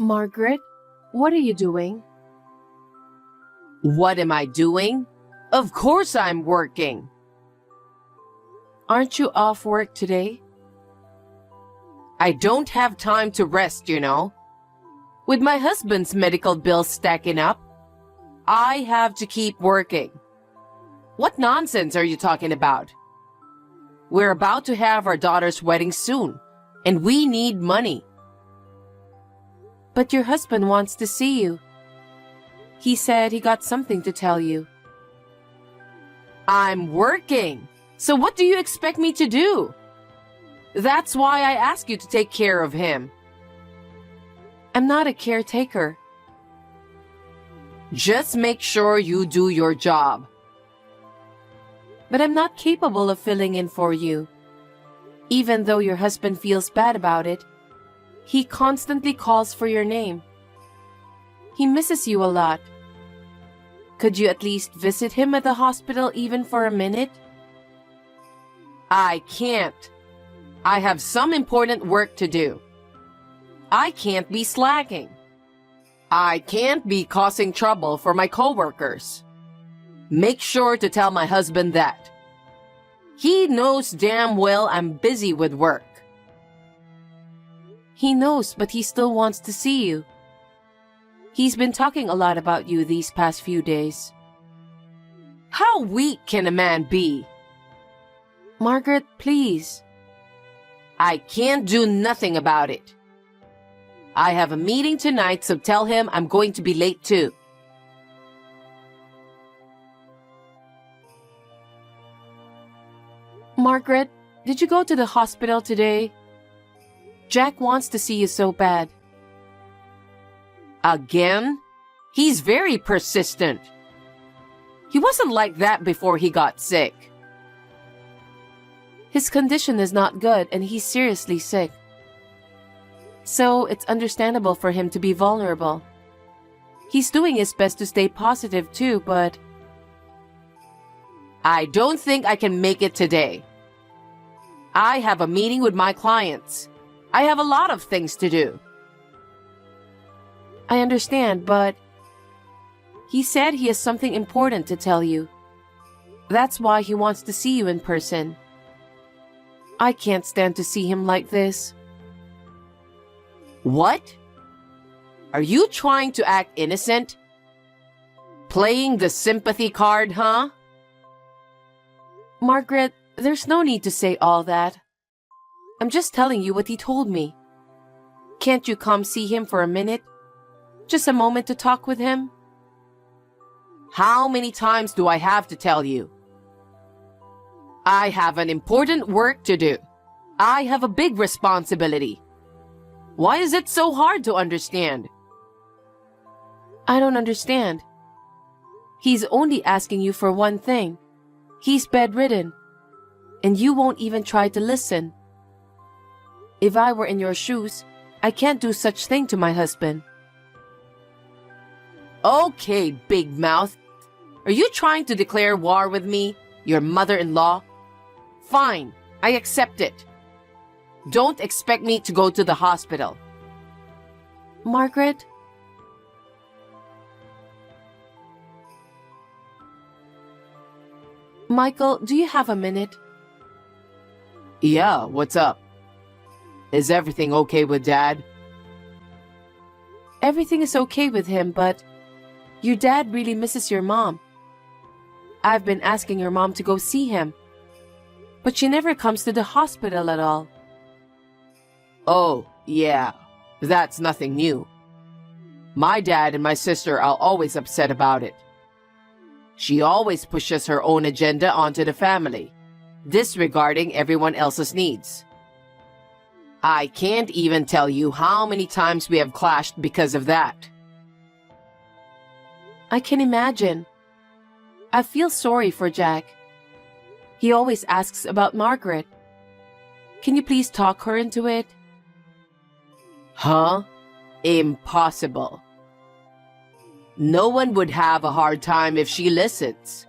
Margaret, what are you doing? What am I doing? Of course I'm working. Aren't you off work today? I don't have time to rest, you know. With my husband's medical bills stacking up, I have to keep working. What nonsense are you talking about? We're about to have our daughter's wedding soon, and we need money. But your husband wants to see you. He said he got something to tell you. I'm working, so what do you expect me to do? That's why I ask you to take care of him. I'm not a caretaker. Just make sure you do your job. But I'm not capable of filling in for you. Even though your husband feels bad about it, he constantly calls for your name. He misses you a lot. Could you at least visit him at the hospital even for a minute? I can't. I have some important work to do. I can't be slacking. I can't be causing trouble for my coworkers. Make sure to tell my husband that. He knows damn well I'm busy with work. He knows, but he still wants to see you. He's been talking a lot about you these past few days. How weak can a man be? Margaret, please. I can't do nothing about it. I have a meeting tonight, so tell him I'm going to be late too. Margaret, did you go to the hospital today? Jack wants to see you so bad. Again? He's very persistent. He wasn't like that before he got sick. His condition is not good and he's seriously sick. So it's understandable for him to be vulnerable. He's doing his best to stay positive too, but... I don't think I can make it today. I have a meeting with my clients. I have a lot of things to do. I understand, but... He said he has something important to tell you. That's why he wants to see you in person. I can't stand to see him like this. What? Are you trying to act innocent? Playing the sympathy card, huh? Margaret, there's no need to say all that. I'm just telling you what he told me. Can't you come see him for a minute? Just a moment to talk with him? How many times do I have to tell you? I have an important work to do. I have a big responsibility. Why is it so hard to understand? I don't understand. He's only asking you for one thing. He's bedridden. And you won't even try to listen. If I were in your shoes, I can't do such thing to my husband. Okay, big mouth. Are you trying to declare war with me, your mother-in-law? Fine, I accept it. Don't expect me to go to the hospital. Margaret? Michael, do you have a minute? Yeah, what's up? Is everything okay with Dad? Everything is okay with him, but your dad really misses your mom. I've been asking your mom to go see him, but she never comes to the hospital at all. Oh, yeah, that's nothing new. My dad and my sister are always upset about it. She always pushes her own agenda onto the family, disregarding everyone else's needs. I can't even tell you how many times we have clashed because of that. I can imagine. I feel sorry for Jack. He always asks about Margaret. Can you please talk her into it? Huh? Impossible. No one would have a hard time if she listens.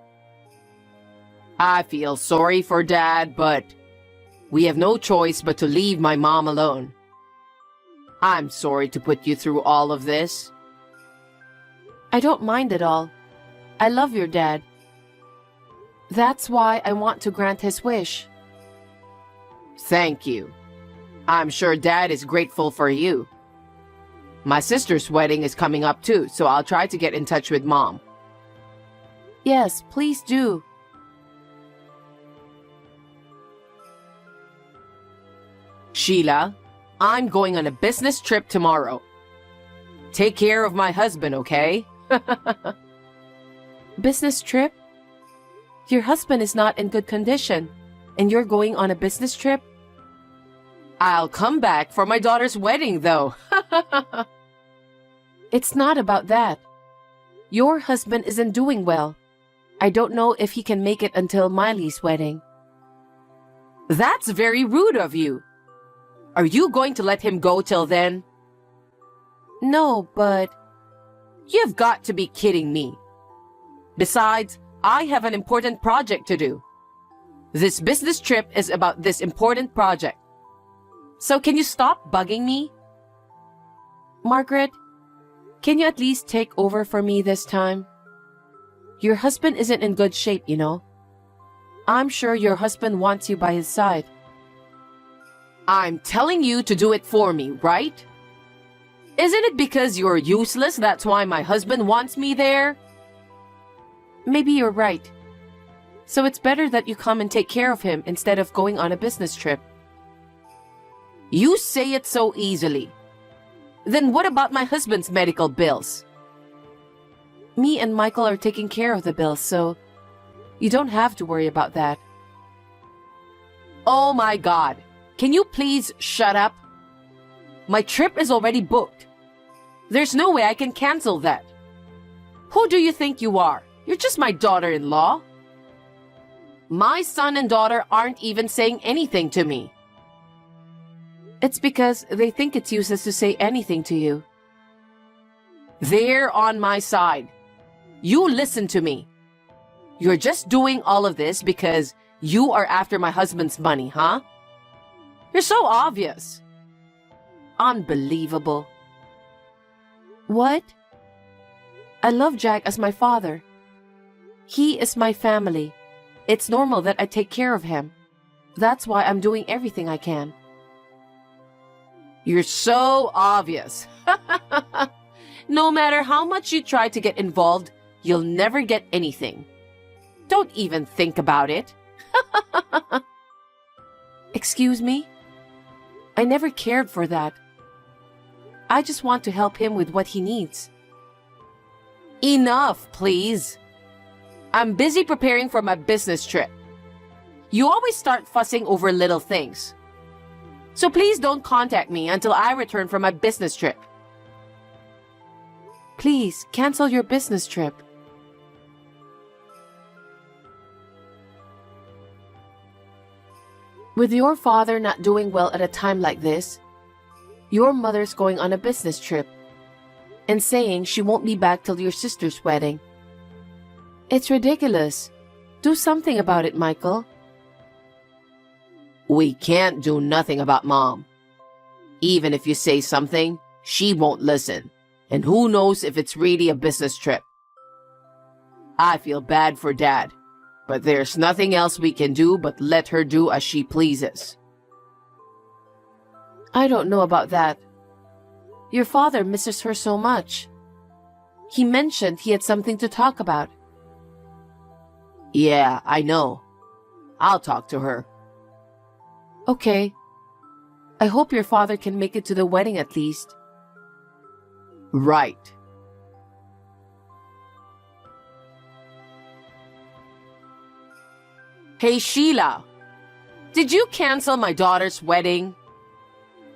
I feel sorry for Dad, but we have no choice but to leave my mom alone. I'm sorry to put you through all of this. I don't mind at all. I love your dad. That's why I want to grant his wish. Thank you. I'm sure Dad is grateful for you. My sister's wedding is coming up too, so I'll try to get in touch with Mom. Yes, please do. Sheila, I'm going on a business trip tomorrow. Take care of my husband, okay? Business trip? Your husband is not in good condition, and you're going on a business trip? I'll come back for my daughter's wedding, though. It's not about that. Your husband isn't doing well. I don't know if he can make it until Miley's wedding. That's very rude of you. Are you going to let him go till then? No, but You've got to be kidding me. Besides, I have an important project to do. This business trip is about this important project. So can you stop bugging me? Margaret, can you at least take over for me this time? Your husband isn't in good shape, you know. I'm sure your husband wants you by his side. I'm telling you to do it for me, right? Isn't it because you're useless that's why my husband wants me there? Maybe you're right. So it's better that you come and take care of him instead of going on a business trip. You say it so easily. Then what about my husband's medical bills? Me and Michael are taking care of the bills, so you don't have to worry about that. Oh my God. Can you please shut up? My trip is already booked. There's no way I can cancel that. Who do you think you are? You're just my daughter-in-law. My son and daughter aren't even saying anything to me. It's because they think it's useless to say anything to you. They're on my side. You listen to me. You're just doing all of this because you are after my husband's money, huh? You're so obvious. Unbelievable. What? I love Jack as my father. He is my family. It's normal that I take care of him. That's why I'm doing everything I can. You're so obvious. No matter how much you try to get involved, you'll never get anything. Don't even think about it. Excuse me? I never cared for that. I just want to help him with what he needs. Enough, please. I'm busy preparing for my business trip. You always start fussing over little things. So please don't contact me until I return from my business trip. Please, cancel your business trip. With your father not doing well at a time like this, your mother's going on a business trip and saying she won't be back till your sister's wedding. It's ridiculous. Do something about it, Michael. We can't do nothing about Mom. Even if you say something, she won't listen. And who knows if it's really a business trip. I feel bad for Dad, but there's nothing else we can do but let her do as she pleases. I don't know about that. Your father misses her so much. He mentioned he had something to talk about. Yeah, I know. I'll talk to her. Okay. I hope your father can make it to the wedding at least. Right. Hey, Sheila. Did you cancel my daughter's wedding?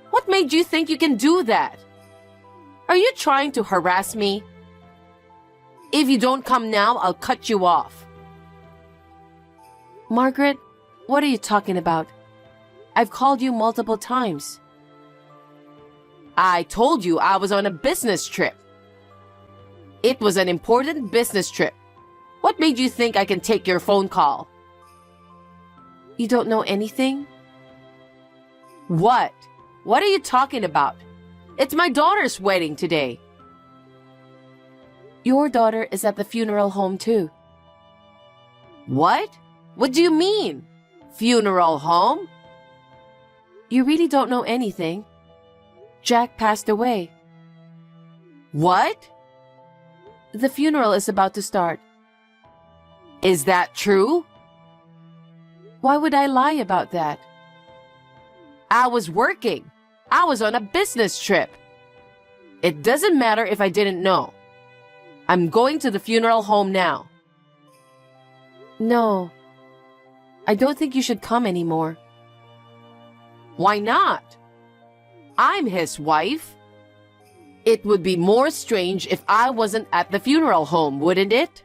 What made you think you can do that? Are you trying to harass me? If you don't come now, I'll cut you off. Margaret, what are you talking about? I've called you multiple times. I told you I was on a business trip. It was an important business trip. What made you think I can take your phone call? You don't know anything? What? What are you talking about? It's my daughter's wedding today. Your daughter is at the funeral home too. What? What do you mean? Funeral home? You really don't know anything. Jack passed away. What? The funeral is about to start. Is that true? Why would I lie about that? I was working. I was on a business trip. It doesn't matter if I didn't know. I'm going to the funeral home now. No. I don't think you should come anymore. Why not? I'm his wife. It would be more strange if I wasn't at the funeral home, wouldn't it?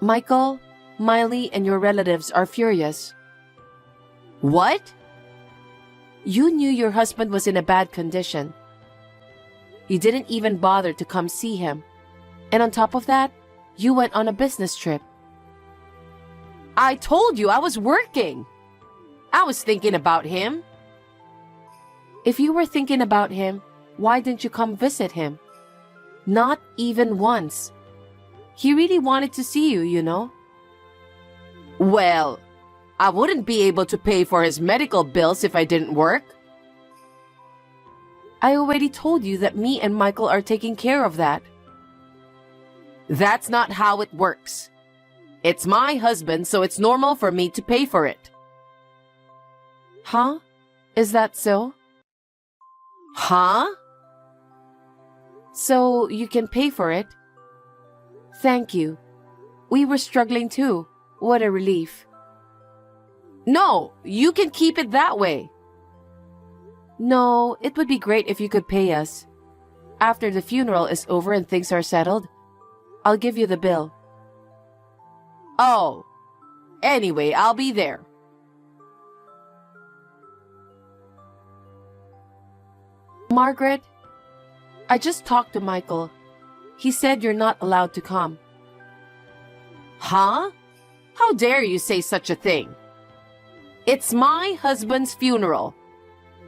Michael, Miley, and your relatives are furious. What? You knew your husband was in a bad condition. You didn't even bother to come see him. And on top of that, you went on a business trip. I told you I was working. I was thinking about him. If you were thinking about him, why didn't you come visit him? Not even once. He really wanted to see you, you know. Well, I wouldn't be able to pay for his medical bills if I didn't work. I already told you that me and Michael are taking care of that. That's not how it works. It's my husband, so it's normal for me to pay for it. Huh? Is that so? Huh? So you can pay for it? Thank you. We were struggling too. What a relief. No, you can keep it that way. No, it would be great if you could pay us. After the funeral is over and things are settled, I'll give you the bill. Oh, anyway, I'll be there. Margaret, I just talked to Michael. He said you're not allowed to come. Huh? How dare you say such a thing? It's my husband's funeral.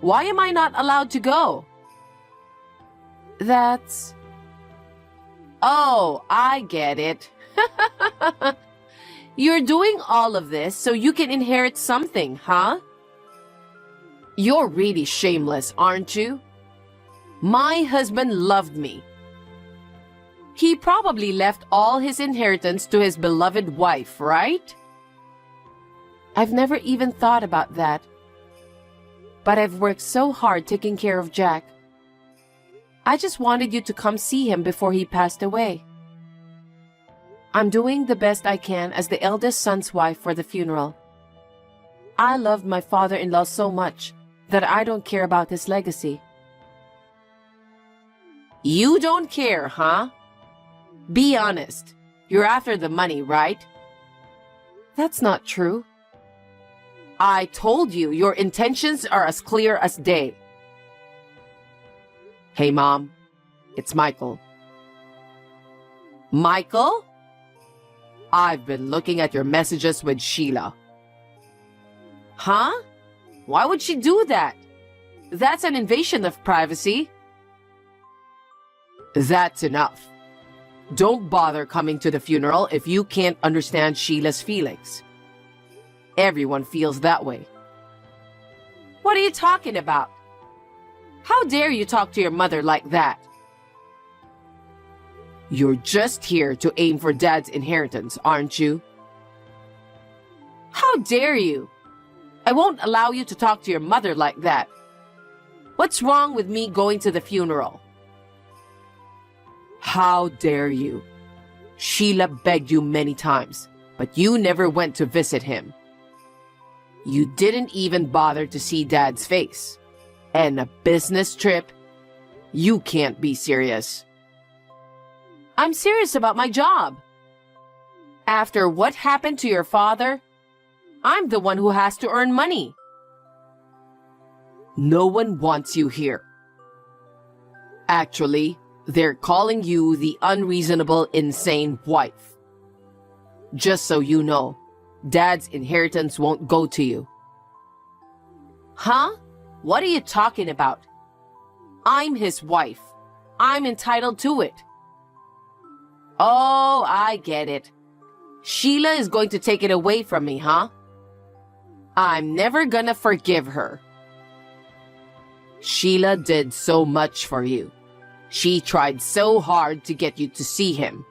Why am I not allowed to go? That's... Oh, I get it. You're doing all of this so you can inherit something, huh? You're really shameless, aren't you? My husband loved me. He probably left all his inheritance to his beloved wife, right? I've never even thought about that. But I've worked so hard taking care of Jack. I just wanted you to come see him before he passed away. I'm doing the best I can as the eldest son's wife for the funeral. I loved my father-in-law so much that I don't care about his legacy. You don't care, huh? Be honest. You're after the money, right? That's not true. I told you your intentions are as clear as day. Hey, Mom. It's Michael. Michael? I've been looking at your messages with Sheila. Huh? Why would she do that? That's an invasion of privacy. That's enough. Don't bother coming to the funeral if you can't understand Sheila's feelings. Everyone feels that way. What are you talking about? How dare you talk to your mother like that? You're just here to aim for Dad's inheritance, aren't you? How dare you? I won't allow you to talk to your mother like that. What's wrong with me going to the funeral? How dare you? Sheila begged you many times, but you never went to visit him. You didn't even bother to see Dad's face. And a business trip? You can't be serious. I'm serious about my job. After what happened to your father, I'm the one who has to earn money. No one wants you here. Actually, they're calling you the unreasonable, insane wife. Just so you know, Dad's inheritance won't go to you. Huh? What are you talking about? I'm his wife. I'm entitled to it. Oh, I get it. Sheila is going to take it away from me, huh? I'm never gonna forgive her. Sheila did so much for you. She tried so hard to get you to see him.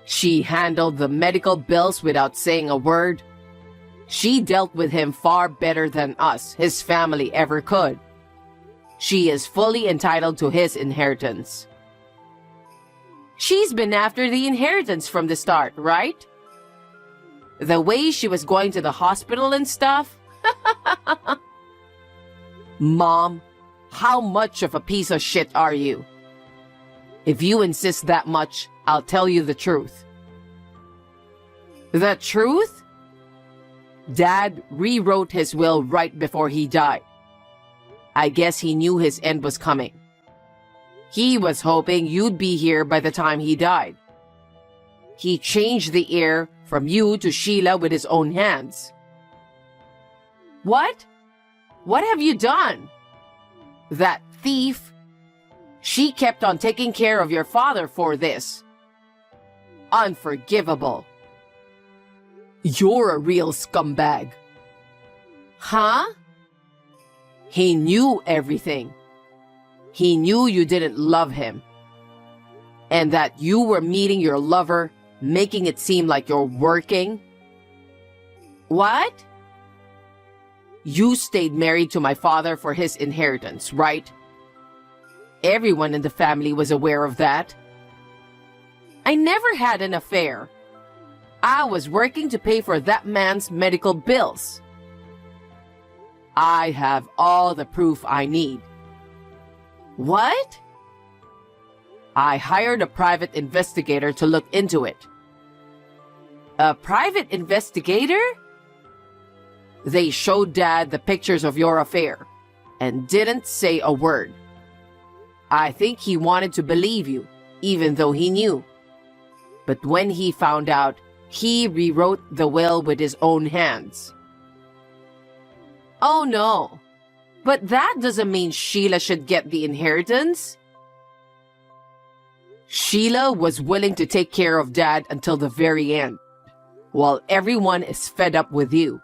She handled the medical bills without saying a word. She dealt with him far better than us, his family, ever could. She is fully entitled to his inheritance. She's been after the inheritance from the start, right? The way she was going to the hospital and stuff? Mom, how much of a piece of shit are you? If you insist that much, I'll tell you the truth. The truth? Dad rewrote his will right before he died. I guess he knew his end was coming. He was hoping you'd be here by the time he died. He changed the heir from you to Sheila with his own hands. What? What have you done? That thief. She kept on taking care of your father for this. Unforgivable. You're a real scumbag. Huh? He knew everything. He knew you didn't love him. And that you were meeting your lover, making it seem like you're working. What? You stayed married to my father for his inheritance, right? Everyone in the family was aware of that. I never had an affair. I was working to pay for that man's medical bills. I have all the proof I need. What? I hired a private investigator to look into it. A private investigator? They showed Dad the pictures of your affair and didn't say a word. I think he wanted to believe you, even though he knew. But when he found out, he rewrote the will with his own hands. Oh no, but that doesn't mean Sheila should get the inheritance. Sheila was willing to take care of Dad until the very end, while everyone is fed up with you.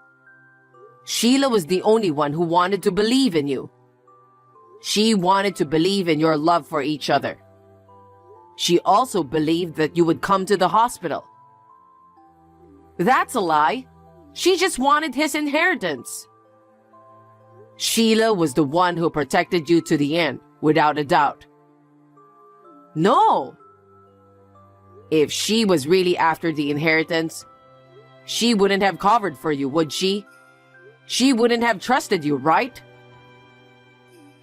Sheila was the only one who wanted to believe in you. She wanted to believe in your love for each other. She also believed that you would come to the hospital. That's a lie. She just wanted his inheritance. Sheila was the one who protected you to the end, without a doubt. No. If she was really after the inheritance, she wouldn't have covered for you, would she? She wouldn't have trusted you, right?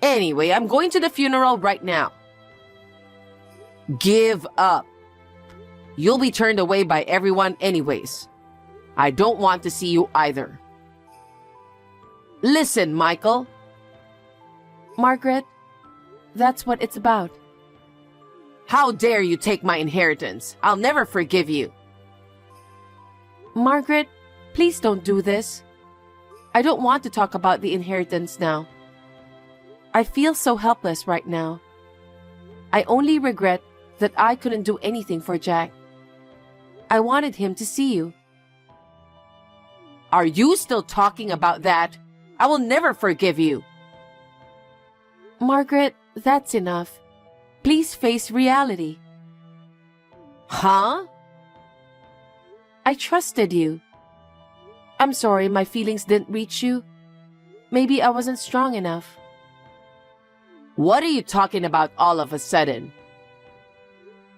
Anyway, I'm going to the funeral right now. Give up. You'll be turned away by everyone anyways. I don't want to see you either. Listen, Michael. Margaret, that's what it's about. How dare you take my inheritance? I'll never forgive you. Margaret, please don't do this. I don't want to talk about the inheritance now. I feel so helpless right now. I only regret that I couldn't do anything for Jack. I wanted him to see you. Are you still talking about that? I will never forgive you. Margaret, that's enough. Please face reality. Huh? I trusted you. I'm sorry my feelings didn't reach you. Maybe I wasn't strong enough. What are you talking about all of a sudden?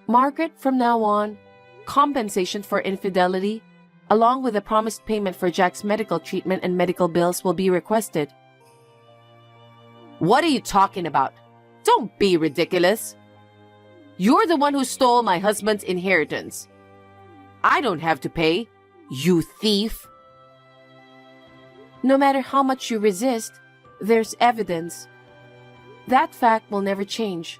Margaret, from now on, compensation for infidelity, along with a promised payment for Jack's medical treatment and medical bills, will be requested. What are you talking about? Don't be ridiculous. You're the one who stole my husband's inheritance. I don't have to pay, you thief. No matter how much you resist, there's evidence. That fact will never change.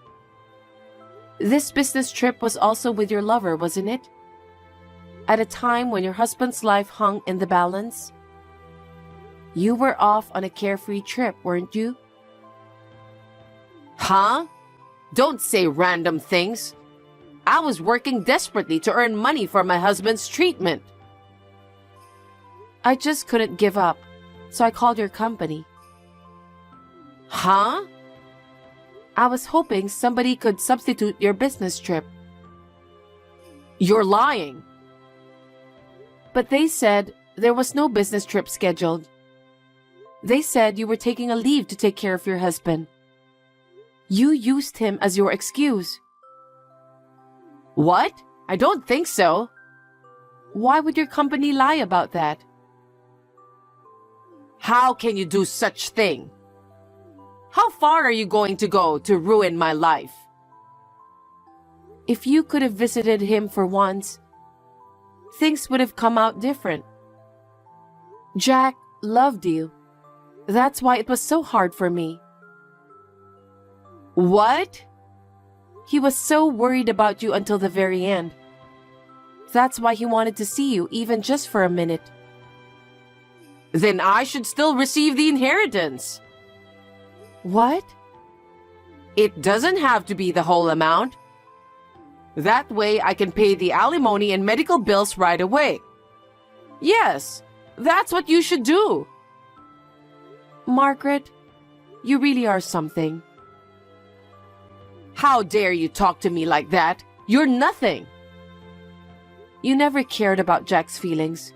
This business trip was also with your lover, wasn't it? At a time when your husband's life hung in the balance? You were off on a carefree trip, weren't you? Huh? Don't say random things. I was working desperately to earn money for my husband's treatment. I just couldn't give up, so I called your company. Huh? I was hoping somebody could substitute your business trip. You're lying. But they said there was no business trip scheduled. They said you were taking a leave to take care of your husband. You used him as your excuse. What? I don't think so. Why would your company lie about that? How can you do such thing? How far are you going to go to ruin my life? If you could have visited him for once, things would have come out different. Jack loved you. That's why it was so hard for me. What? He was so worried about you until the very end. That's why he wanted to see you, even just for a minute. Then I should still receive the inheritance. What? It doesn't have to be the whole amount. That way I can pay the alimony and medical bills right away. Yes, that's what you should do. Margaret, you really are something. How dare you talk to me like that? You're nothing. You never cared about Jack's feelings.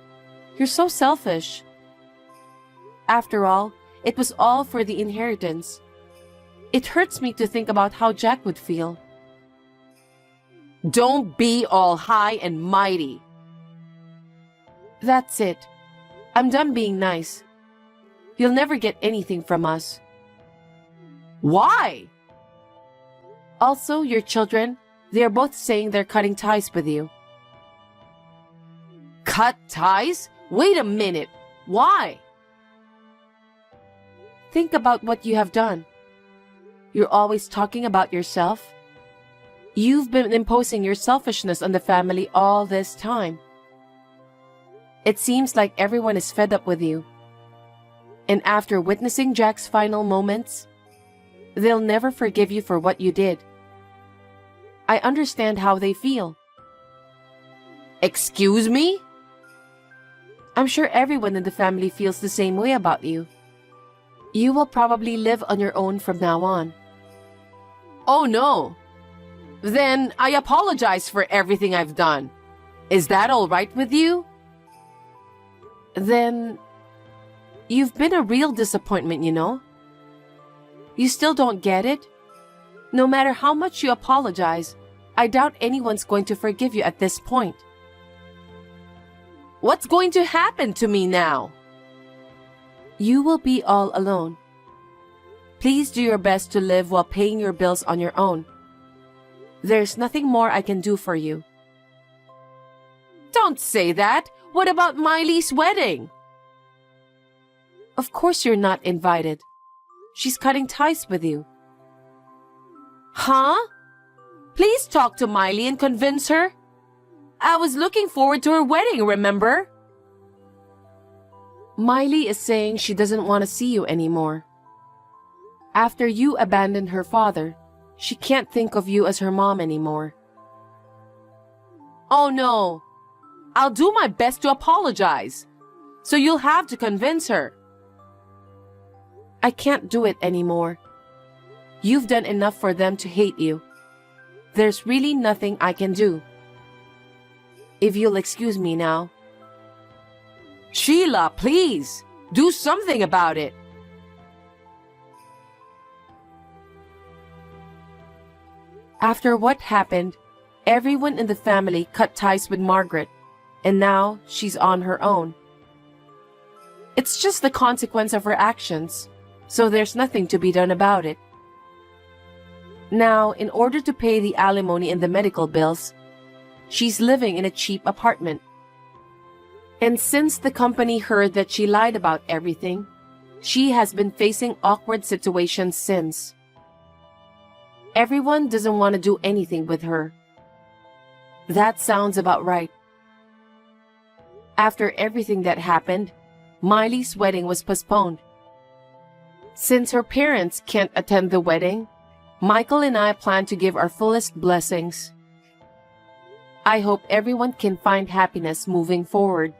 You're so selfish. After all, it was all for the inheritance. It hurts me to think about how Jack would feel. Don't be all high and mighty. That's it. I'm done being nice. You'll never get anything from us. Why? Also, your children, they are both saying they're cutting ties with you. Cut ties? Wait a minute. Why? Think about what you have done. You're always talking about yourself. You've been imposing your selfishness on the family all this time. It seems like everyone is fed up with you. And after witnessing Jack's final moments, they'll never forgive you for what you did. I understand how they feel. Excuse me? I'm sure everyone in the family feels the same way about you. You will probably live on your own from now on. Oh no. Then I apologize for everything I've done. Is that all right with you? Then you've been a real disappointment, you know? You still don't get it? No matter how much you apologize, I doubt anyone's going to forgive you at this point. What's going to happen to me now? You will be all alone. Please do your best to live while paying your bills on your own. There's nothing more I can do for you. Don't say that. What about Miley's wedding? Of course you're not invited. She's cutting ties with you. Huh? Please talk to Miley and convince her. I was looking forward to her wedding, remember? Miley is saying she doesn't want to see you anymore. After you abandoned her father, she can't think of you as her mom anymore. Oh no. I'll do my best to apologize. So you'll have to convince her. I can't do it anymore. You've done enough for them to hate you. There's really nothing I can do. If you'll excuse me now. Sheila, please, do something about it. After what happened, everyone in the family cut ties with Margaret, and now she's on her own. It's just the consequence of her actions, so there's nothing to be done about it. Now, in order to pay the alimony and the medical bills, she's living in a cheap apartment. And since the company heard that she lied about everything, she has been facing awkward situations since. Everyone doesn't want to do anything with her. That sounds about right. After everything that happened, Miley's wedding was postponed. Since her parents can't attend the wedding, Michael and I plan to give our fullest blessings. I hope everyone can find happiness moving forward.